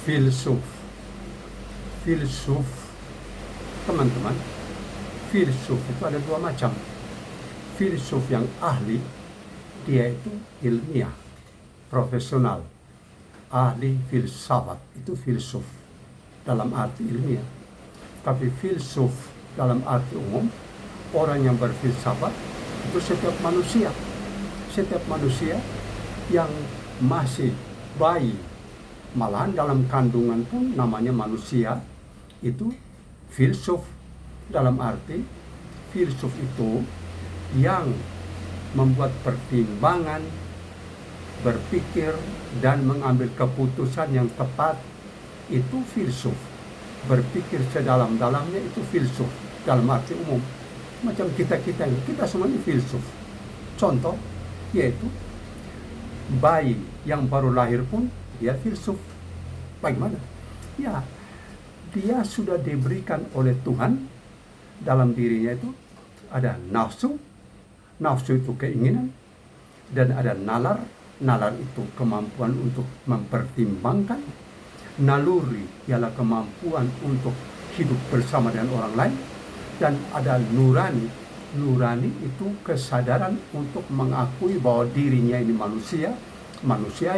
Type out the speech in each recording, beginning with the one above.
filsuf. Filsuf, teman-teman, filsuf itu ada dua macam. Filsuf yang ahli, dia itu ilmiah, profesional, ahli filsafat, itu filsuf dalam arti ilmiah. Tapi filsuf dalam arti umum, orang yang berfilsafat itu setiap manusia yang masih bayi, malahan dalam kandungan pun namanya manusia, itu filsuf. Dalam arti filsuf itu yang membuat pertimbangan, berpikir dan mengambil keputusan yang tepat, itu filsuf. Berpikir sedalam-dalamnya itu filsuf dalam arti umum. Macam kita semuanya filsuf. Contoh yaitu bayi yang baru lahir pun dia filsuf. Bagaimana? Ya, dia sudah diberikan oleh Tuhan, dalam dirinya itu ada nafsu itu keinginan, dan ada nalar itu kemampuan untuk mempertimbangkan, naluri ialah kemampuan untuk hidup bersama dengan orang lain, dan ada nurani itu kesadaran untuk mengakui bahwa dirinya ini manusia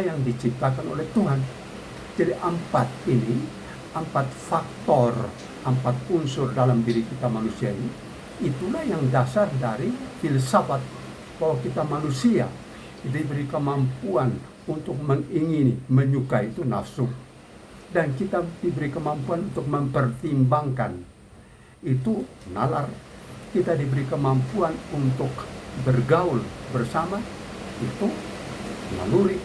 yang diciptakan oleh Tuhan. Jadi empat faktor, 4 unsur dalam diri kita manusia ini, itulah yang dasar dari filsafat, bahwa kita manusia diberi kemampuan untuk mengingini, menyukai, itu nafsu, dan kita diberi kemampuan untuk mempertimbangkan, itu nalar. Kita diberi kemampuan untuk bergaul bersama, itu naluri,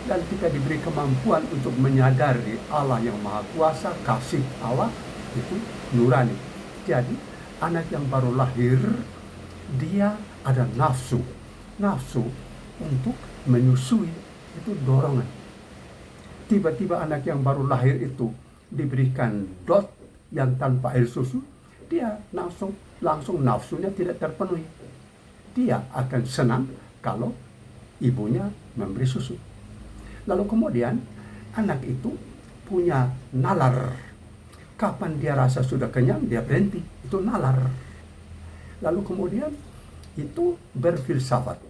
dan kita diberi kemampuan untuk menyadari Allah yang Maha Kuasa, kasih Allah, itu nurani. Jadi anak yang baru lahir, dia ada nafsu untuk menyusui, itu dorongan. Tiba-tiba anak yang baru lahir itu diberikan dot yang tanpa air susu, dia langsung nafsunya tidak terpenuhi. Dia akan senang kalau ibunya memberi susu. Lalu kemudian anak itu punya nalar. Kapan dia rasa sudah kenyang, dia berhenti. Itu nalar. Lalu kemudian itu berfilsafat.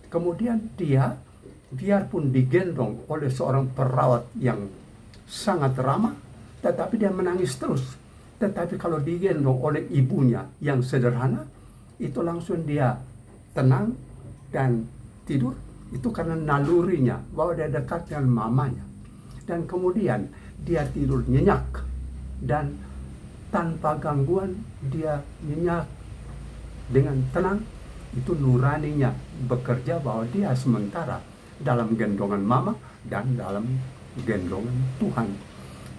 Kemudian dia, biarpun digendong oleh seorang perawat yang sangat ramah, tetapi dia menangis terus. Tetapi kalau digendong oleh ibunya yang sederhana, itu langsung dia tenang dan tidur. Itu karena nalurinya, bahwa dia dekat dengan mamanya. Dan kemudian dia tidur nyenyak, dan tanpa gangguan dia nyenyak dengan tenang. Itu nuraninya bekerja, bahwa dia sementara dalam gendongan mama dan dalam gendongan Tuhan.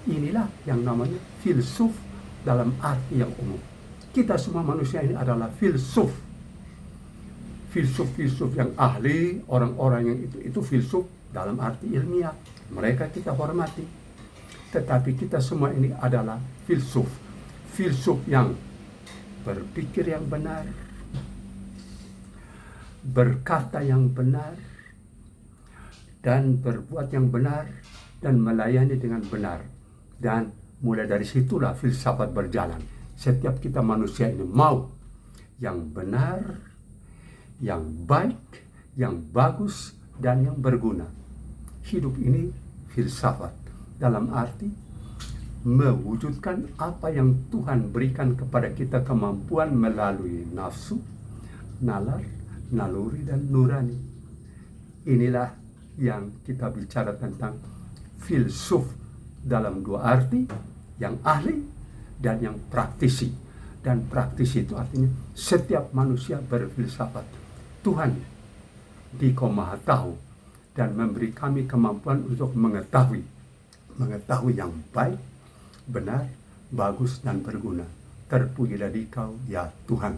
Inilah yang namanya filsuf dalam arti yang umum. Kita semua manusia ini adalah filsuf yang ahli, orang-orang yang itu filsuf dalam arti ilmiah. Mereka kita hormati. Tetapi kita semua ini adalah filsuf yang berpikir yang benar, berkata yang benar, dan berbuat yang benar, dan melayani dengan benar. Dan mulai dari situlah filsafat berjalan. Setiap kita manusia ini mau yang benar, yang baik, yang bagus, dan yang berguna. Hidup ini filsafat dalam arti mewujudkan apa yang Tuhan berikan kepada kita kemampuan melalui nafsu, nalar, naluri, dan nurani. Inilah yang kita bicara tentang filsuf dalam dua arti, yang ahli dan yang praktisi. Dan praktisi itu artinya setiap manusia berfilsafat. Tuhan di Maha Tahu dan memberi kami kemampuan untuk mengetahui yang baik, benar, bagus, dan berguna. Terpujilah Dikau ya Tuhan.